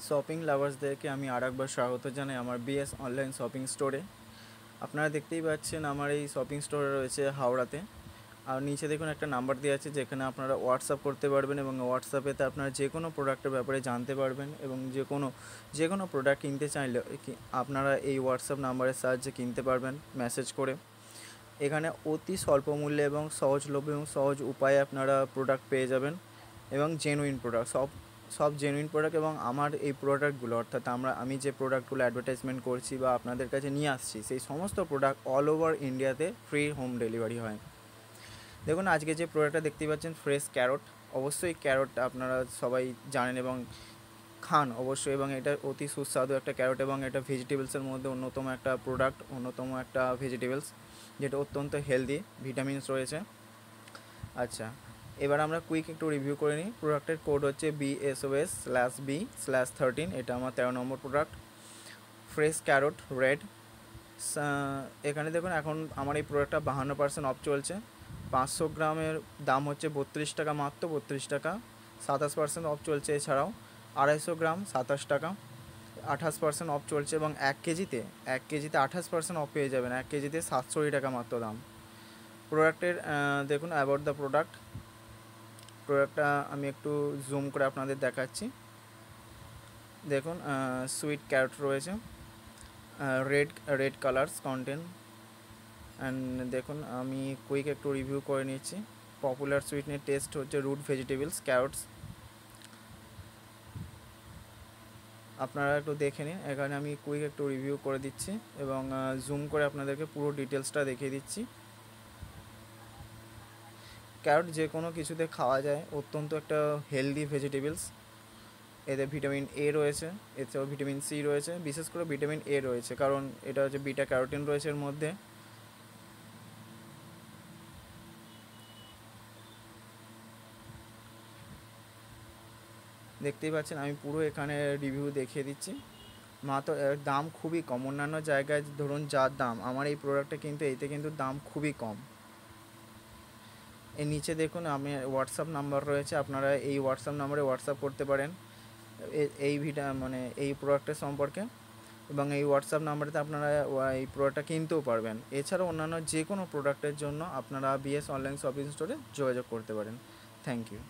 Shopping লাভার্সদেরকে আমি আরেকবার স্বাগত জানাই আমার বিএস অনলাইন শপিং স্টোরে। আপনারা দেখতেই পাচ্ছেন আমার এই শপিং স্টোরে রয়েছে হাওড়াতে। আর নিচে দেখুন একটা নাম্বার দেওয়া আছে যেখানে আপনারা হোয়াটসঅ্যাপ করতে পারবেন এবং হোয়াটসঅ্যাপেতে আপনারা যে কোনো প্রোডাক্টের ব্যাপারে জানতে পারবেন এবং যে কোনো প্রোডাক্ট কিনতে চাইলে আপনারা এই হোয়াটসঅ্যাপ নাম্বারের সাহায্যে কিনতে পারবেন মেসেজ করে। এখানে অতি স্বল্প মূল্যে এবং সহজলভ্য এবং সহজ উপায়ে আপনারা প্রোডাক্ট পেয়ে যাবেন এবং জেনুইন প্রোডাক্ট, সব জেনুইন প্রোডাক্ট। এবং আমার এই প্রোডাক্টগুলো অর্থাৎ আমি যে প্রোডাক্টগুলো অ্যাডভার্টাইজমেন্ট করছি বা আপনাদের কাছে নিয়ে আসছি সেই সমস্ত প্রোডাক্ট অল ওভার ইন্ডিয়াতে ফ্রি হোম ডেলিভারি হয়। দেখুন আজকে যে প্রোডাক্টটা দেখতে পাচ্ছেন ফ্রেশ ক্যারট, অবশ্যই ক্যারটটা আপনারা সবাই জানেন এবং খান অবশ্যই, এবং এটা অতি সুস্বাদু একটা ক্যারট এবং এটা ভেজিটেবলসের মধ্যে অন্যতম একটা প্রোডাক্ট, অন্যতম একটা ভেজিটেবলস যেটা অত্যন্ত হেলদি, ভিটামিনস রয়েছে। আচ্ছা, এবার আমরা কুইক একটু রিভিউ করে নিই। প্রোডাক্টের কোড হচ্ছে BSOS/B/13, এটা আমার 13 নম্বর প্রোডাক্ট। Fresh carrot red. এখানে দেখুন এখন আমার এই প্রোডাক্টটা 52% অফ চলছে। 500 গ্রামের দাম হচ্ছে 32 টাকা, মাত্র 32 টাকা। 27% অফ চলছে। এছাড়াও 250 গ্রাম 27 টাকা, 28% অফ চলছে। এবং 1 কেজিতে 28% অফ পেয়ে যাবেন। 1 কেজিতে 720 টাকা মাত্র দাম। প্রোডাক্টের দেখুন অ্যাবাউট দ্য প্রোডাক্টটা আমি একটু জুম করে আপনাদের দেখাচ্ছি। দেখুন সুইট ক্যারট রয়েছে, রেড কালার্স কন্টেন্ট। অ্যান্ড দেখুন আমি কুইক একটু রিভিউ করে নিচ্ছি। পপুলার সুইটনের টেস্ট হচ্ছে রুট ভেজিটেবলস ক্যারটস। আপনারা একটু দেখে নিন, এখানে আমি কুইক একটু রিভিউ করে দিচ্ছি এবং জুম করে আপনাদেরকে পুরো ডিটেলসটা দেখিয়ে দিচ্ছি। ক্যারট যে কোনো কিছুতে খাওয়া যায়, অত্যন্ত একটা হেলদি ভেজিটেবলস। এতে ভিটামিন এ রয়েছে, এছাড়াও ভিটামিন সি রয়েছে, বিশেষ করে ভিটামিন এ রয়েছে কারণ এটা হচ্ছে বিটা ক্যারোটিন রয়েছে এর মধ্যে। দেখতেই পাচ্ছেন আমি পুরো এখানে রিভিউ দেখিয়ে দিচ্ছি। মাত্র দাম খুবই কম, অন্যান্য জায়গায় ধরুন যার দাম, আমার এই প্রোডাক্টটা কিন্তু এতে কিন্তু দাম খুবই কম। এর নিচে দেখুন আমি হোয়াটসঅ্যাপ নাম্বার রয়েছে, আপনারা এই হোয়াটসঅ্যাপ নাম্বারে হোয়াটসঅ্যাপ করতে পারেন এই প্রোডাক্টের সম্পর্কে, এবং এই হোয়াটসঅ্যাপ নাম্বারেতে আপনারা এই প্রোডাক্টটা কিনতেও পারবেন। এছাড়াও অন্যান্য যে কোনো প্রোডাক্টের জন্য আপনারা বিএস অনলাইন শপিং স্টোরে যোগাযোগ করতে পারেন। Thank you.